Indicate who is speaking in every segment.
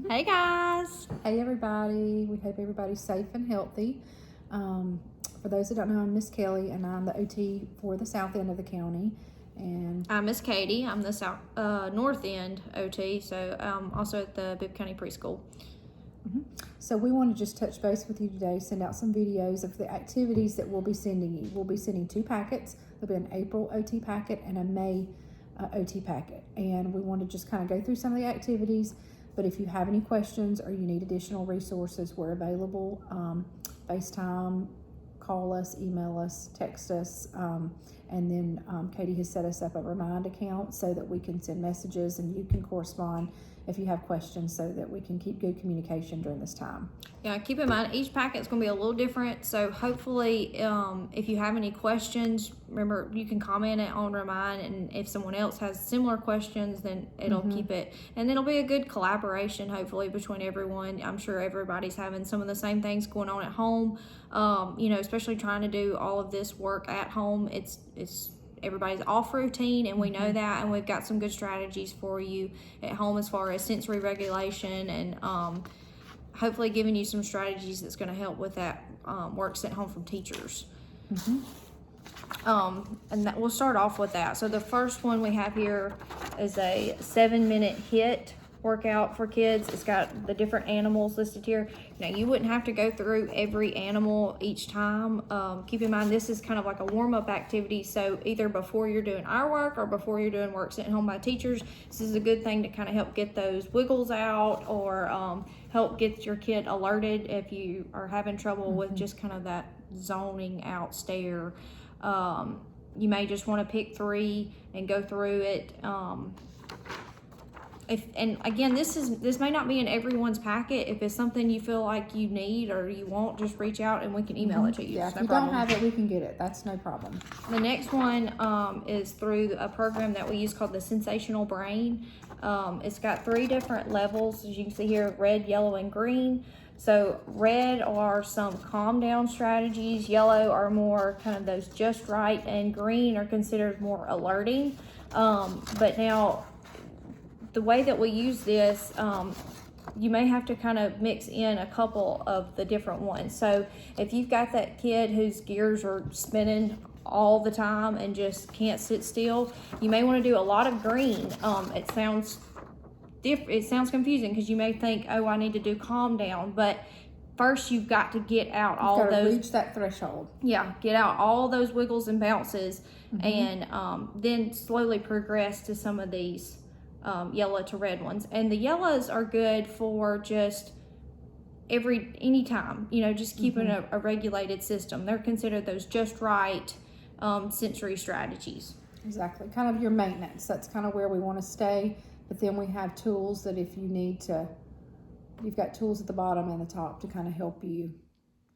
Speaker 1: Hey guys.
Speaker 2: Hey everybody. We hope everybody's safe and healthy. For those that don't know, I'm Miss Kelly and I'm the OT for the south end of the county. And
Speaker 1: I'm Miss Katie. I'm the north end OT, so also at the Bibb County Preschool.
Speaker 2: So we want to just touch base with you today, send out some videos of the activities that we'll be sending you. We'll be sending 2 packets. There'll be an April OT packet and a May OT packet. And we want to just kind of go through some of the activities. But if you have any questions or you need additional resources, we're available. FaceTime, call us, email us, text us. And then Katie has set us up a Remind account so that we can send messages and you can correspond if you have questions so that we can keep good communication during this time.
Speaker 1: Yeah, keep in mind each packet is going to be a little different, so hopefully if you have any questions, remember you can comment it on Remind, and if someone else has similar questions, then it'll keep it, and it'll be a good collaboration hopefully between everyone. I'm sure everybody's having some of the same things going on at home, especially trying to do all of this work at home. It's everybody's off routine, and we know that, and we've got some good strategies for you at home as far as sensory regulation and hopefully giving you some strategies that's going to help with that work sent home from teachers. And that we'll start off with that. So the first one we have here is a 7-minute HIIT workout for kids. It's got the different animals listed here. Now you wouldn't have to go through every animal each time. Keep in mind this is kind of like a warm-up activity, so either before you're doing our work or before you're doing work sent home by teachers, this is a good thing to kind of help get those wiggles out or help get your kid alerted if you are having trouble with just kind of that zoning out stare. You may just want to pick 3 and go through it. And again, this may not be in everyone's packet. If it's something you feel like you need or you want, just reach out and we can email it to you.
Speaker 2: Yeah, if you don't have it, we can get it. That's no problem.
Speaker 1: The next one is through a program that we use called the Sensational Brain. It's got 3 different levels, as you can see here: red, yellow, and green. So red are some calm down strategies, yellow are more kind of those just right, and green are considered more alerting. But now the way that we use this, you may have to kind of mix in a couple of the different ones. So if you've got that kid whose gears are spinning all the time and just can't sit still, you may want to do a lot of green. It sounds confusing because you may think, oh, I need to do calm down, but first you've got to get out all those,
Speaker 2: reach that threshold.
Speaker 1: Yeah, get out all those wiggles and bounces, and then slowly progress to some of these yellow to red ones. And the yellows are good for just anytime, just keeping a regulated system. They're considered those just right sensory strategies.
Speaker 2: Exactly, kind of your maintenance. That's kind of where we want to stay. But then we have tools that if you need to, you've got tools at the bottom and the top to kind of help you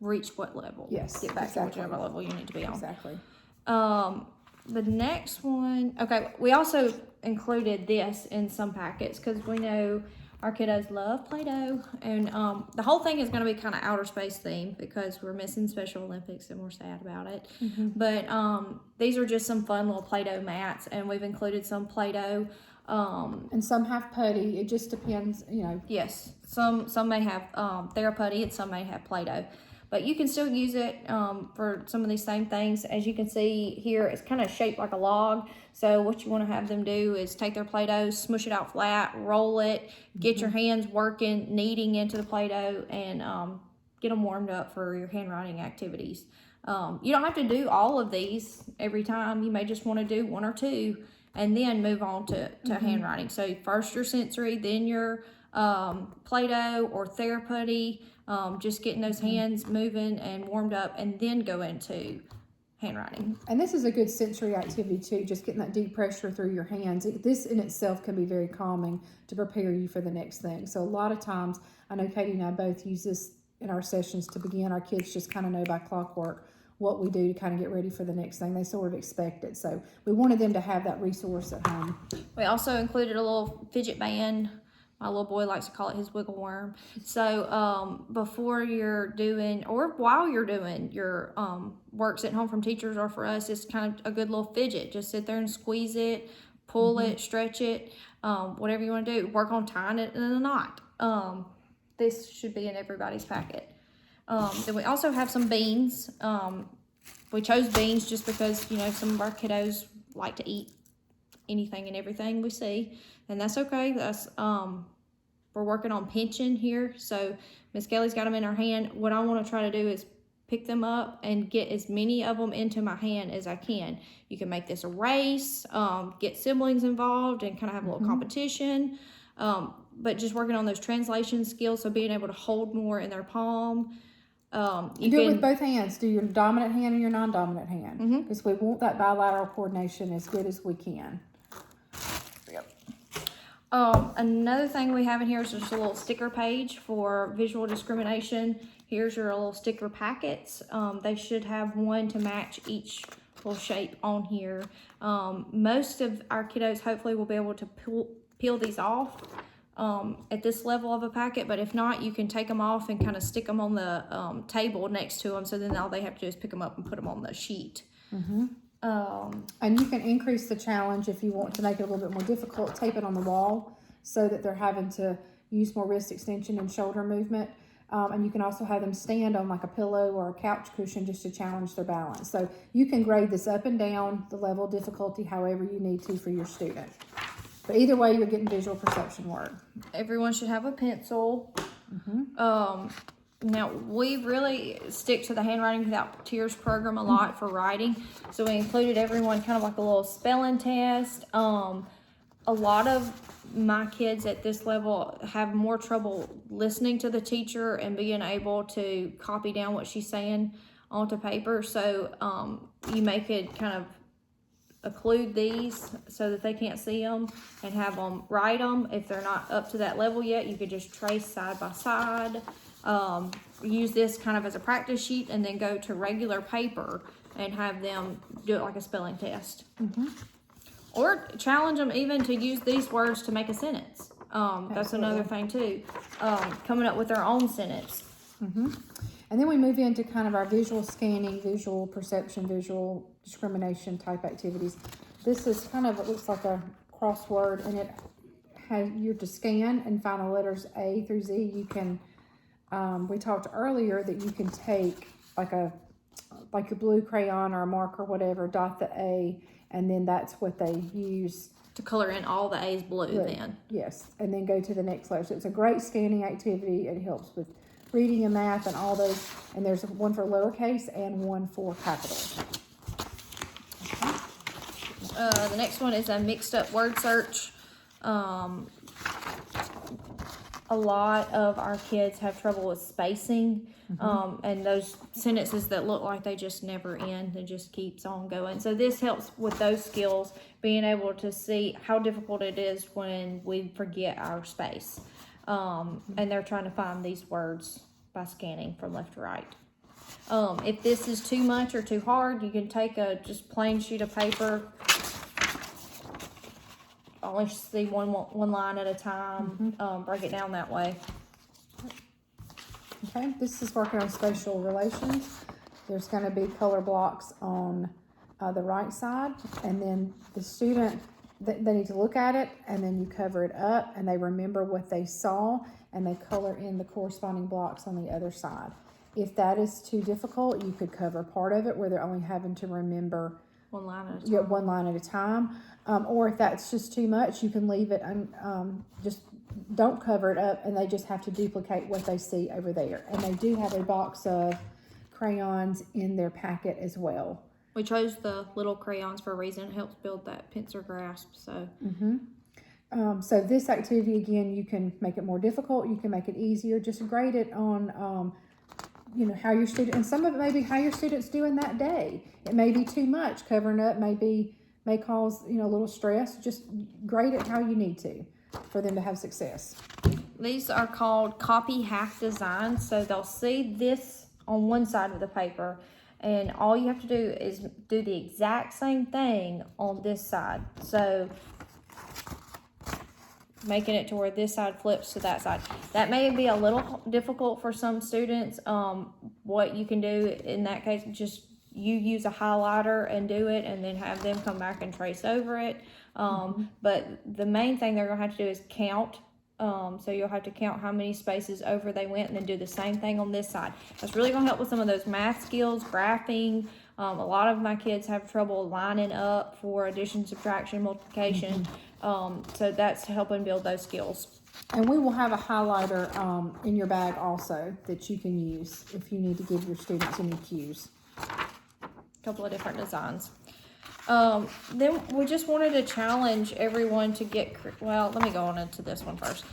Speaker 1: reach what level.
Speaker 2: Yes,
Speaker 1: get back to whichever level you need to be on.
Speaker 2: Exactly.
Speaker 1: The next one, okay, we also included this in some packets because we know our kiddos love Play-Doh, and the whole thing is going to be kind of outer space themed because we're missing Special Olympics and we're sad about it. But these are just some fun little Play-Doh mats, and we've included some Play-Doh.
Speaker 2: And some have putty. It just depends,
Speaker 1: Yes, some may have Theraputty and some may have Play-Doh. But you can still use it for some of these same things. As you can see here, it's kind of shaped like a log. So what you want to have them do is take their Play-Doh, smush it out flat, roll it, get your hands working, kneading into the Play-Doh, and get them warmed up for your handwriting activities. You don't have to do all of these every time. You may just want to do 1 or 2 and then move on to handwriting. So first your sensory, then your Play-Doh or Theraputty, just getting those hands moving and warmed up, and then go into handwriting.
Speaker 2: And this is a good sensory activity too, just getting that deep pressure through your hands. This in itself can be very calming to prepare you for the next thing. So a lot of times, I know Katie and I both use this in our sessions to begin. Our kids just kind of know by clockwork what we do to kind of get ready for the next thing. They sort of expect it. So we wanted them to have that resource at home.
Speaker 1: We also included a little fidget band. My little boy likes to call it his wiggle worm. So before you're doing, or while you're doing your work sent home from teachers, or for us, it's kind of a good little fidget. Just sit there and squeeze it, pull it, stretch it, whatever you want to do. Work on tying it in a knot. this should be in everybody's packet. Then we also have some beans. We chose beans just because, you know, some of our kiddos like to eat anything and everything we see, and that's okay. That's we're working on pinching here, so Miss Kelly's got them in her hand. What I want to try to do is pick them up and get as many of them into my hand as I can. You can make this a race, get siblings involved and kind of have a little competition, but just working on those translation skills, so being able to hold more in their palm.
Speaker 2: You do it with both hands. Do your dominant hand and your non-dominant hand, because we want that bilateral coordination as good as we can.
Speaker 1: Another thing we have in here is just a little sticker page for visual discrimination. Here's your little sticker packets. They should have one to match each little shape on here. Most of our kiddos hopefully will be able to peel these off at this level of a packet, but if not, you can take them off and kind of stick them on the table next to them, so then all they have to do is pick them up and put them on the sheet.
Speaker 2: And you can increase the challenge if you want to make it a little bit more difficult. Tape it on the wall so that they're having to use more wrist extension and shoulder movement. And you can also have them stand on like a pillow or a couch cushion just to challenge their balance. So you can grade this up and down the level of difficulty however you need to for your student. But either way, you're getting visual perception work.
Speaker 1: Everyone should have a pencil. Now, we really stick to the Handwriting Without Tears program a lot for writing. So we included everyone kind of like a little spelling test. A lot of my kids at this level have more trouble listening to the teacher and being able to copy down what she's saying onto paper. So you make it kind of occlude these so that they can't see them and have them write them. If they're not up to that level yet, you could just trace side by side. Use this kind of as a practice sheet and then go to regular paper and have them do it like a spelling test. Or challenge them even to use these words to make a sentence. That's another thing too. Coming up with their own sentence.
Speaker 2: And then we move into kind of our visual scanning, visual perception, visual discrimination type activities. This is kind of, it looks like a crossword, and it has you to scan and find the letters A through Z. You can, we talked earlier that you can take like your blue crayon or a marker, whatever, dot the A, and then that's what they use
Speaker 1: to color in all the A's blue then.
Speaker 2: Yes, and then go to the next letter. So it's a great scanning activity. It helps with reading and math and all those. And there's one for lowercase and one for capital.
Speaker 1: The next one is a mixed up word search. A lot of our kids have trouble with spacing, and those sentences that look like they just never end, it just keeps on going. So this helps with those skills, being able to see how difficult it is when we forget our space. And they're trying to find these words by scanning from left to right. If this is too much or too hard, you can take a just plain sheet of paper, only see one line at a time, break it down that way.
Speaker 2: Okay, this is working on spatial relations. There's going to be color blocks on the right side, and then the student, they need to look at it, and then you cover it up, and they remember what they saw, and they color in the corresponding blocks on the other side. If that is too difficult, you could cover part of it where they're only having to remember
Speaker 1: one line at a time.
Speaker 2: Yeah, one line at a time. Or if that's just too much, you can leave it and just don't cover it up, and they just have to duplicate what they see over there. And they do have a box of crayons in their packet as well.
Speaker 1: We chose the little crayons for a reason. It helps build that pincer grasp. So.
Speaker 2: So this activity, again, you can make it more difficult. You can make it easier. Just grade it on, you know, how your student, and some of it may be how your student's doing that day. It may be too much. Covering up may cause, you know, a little stress. Just grade it how you need to for them to have success.
Speaker 1: These are called copy half designs. So they'll see this on one side of the paper, and all you have to do is do the exact same thing on this side. So making it to where this side flips to that side. That may be a little difficult for some students. What you can do in that case, just you use a highlighter and do it, and then have them come back and trace over it. But the main thing they're gonna have to do is count So you'll have to count how many spaces over they went and then do the same thing on this side. That's really gonna help with some of those math skills, graphing. A lot of my kids have trouble lining up for addition, subtraction, multiplication. So that's helping build those skills.
Speaker 2: And we will have a highlighter in your bag also that you can use if you need to give your students any cues.
Speaker 1: A couple of different designs. Then we just wanted to challenge everyone to get, well, let me go on into this one first.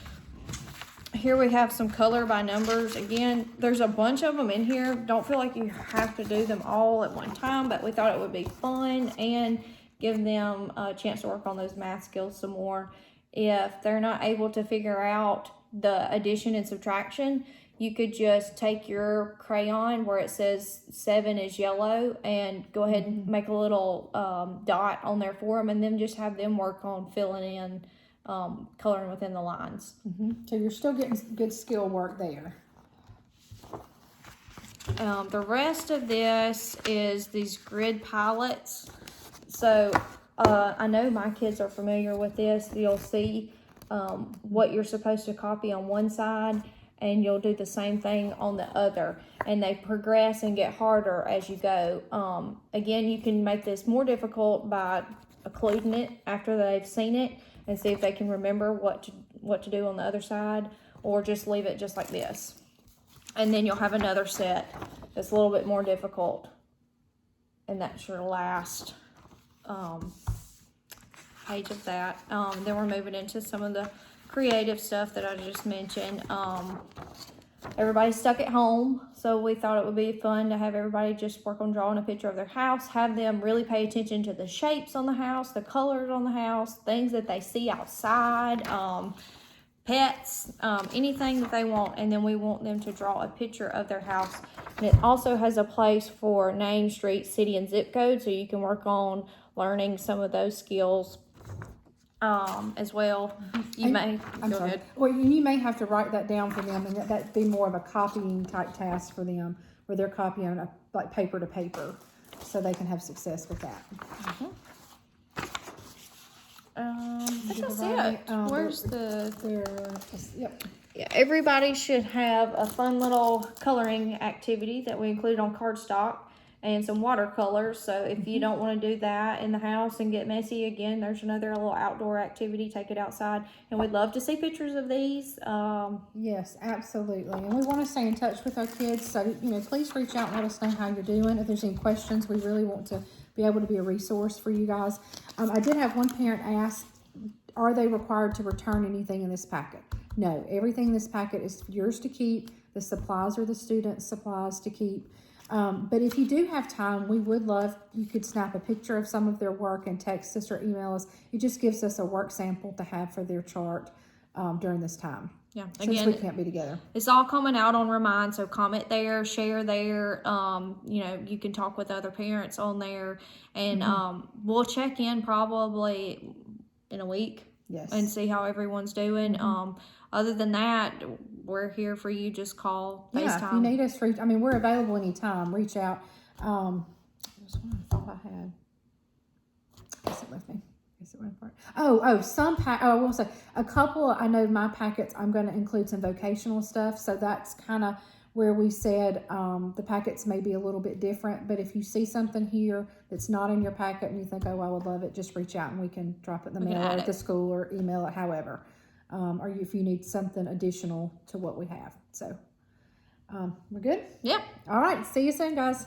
Speaker 1: Here we have some color by numbers. Again, there's a bunch of them in here. Don't feel like you have to do them all at one time, but we thought it would be fun and give them a chance to work on those math skills some more. If they're not able to figure out the addition and subtraction, you could just take your crayon where it says 7 is yellow and go ahead and make a little dot on there for them, and then just have them work on filling in, coloring within the lines.
Speaker 2: So you're still getting good skill work there.
Speaker 1: The rest of this is these grid palettes. So I know my kids are familiar with this. You'll see what you're supposed to copy on one side, and you'll do the same thing on the other, and they progress and get harder as you go. Again, you can make this more difficult by occluding it after they've seen it and see if they can remember what to do on the other side, or just leave it just like this. And then you'll have another set that's a little bit more difficult, and that's your last page of that. Then we're moving into some of the creative stuff that I just mentioned. Everybody's stuck at home, so we thought it would be fun to have everybody just work on drawing a picture of their house, have them really pay attention to the shapes on the house, the colors on the house, things that they see outside, pets, anything that they want, and then we want them to draw a picture of their house. And it also has a place for name, street, city, and zip code, so you can work on learning some of those skills as well. You may go ahead.
Speaker 2: Well, you may have to write that down for them, and that'd be more of a copying type task for them, where they're copying like paper to paper, so they can have success with that.
Speaker 1: I think that's it. Where's
Speaker 2: Yep.
Speaker 1: Yeah, everybody should have a fun little coloring activity that we include on cardstock and some watercolors. So if you don't want to do that in the house and get messy, again, there's another little outdoor activity. Take it outside, and we'd love to see pictures of these.
Speaker 2: Yes, absolutely. And we want to stay in touch with our kids, so please reach out and let us know how you're doing. If there's any questions, we really want to be able to be a resource for you guys. I did have one parent ask, are they required to return anything in this packet? No, everything in this packet is yours to keep. The supplies are the students' supplies to keep. But if you do have time, we would love, you could snap a picture of some of their work and text us or email us. It just gives us a work sample to have for their chart during this time.
Speaker 1: Yeah,
Speaker 2: since
Speaker 1: again,
Speaker 2: we can't be together.
Speaker 1: It's all coming out on Remind, so comment there, share there. You can talk with other parents on there, and we'll check in probably in a week.
Speaker 2: Yes.
Speaker 1: And see how everyone's doing. Other than that, we're here for you. Just call, FaceTime.
Speaker 2: Yeah, if you need us, we're available anytime. Reach out. There's one I thought I had. Is it with me? Is it right? I will say a couple. I know my packets. I'm going to include some vocational stuff, so that's kind of where we said the packets may be a little bit different. But if you see something here that's not in your packet and you think, oh, I would love it, just reach out and we can drop it in the mail or at the school or email it, however. Or if you need something additional to what we have. So we're good?
Speaker 1: Yep.
Speaker 2: All right. See you soon, guys.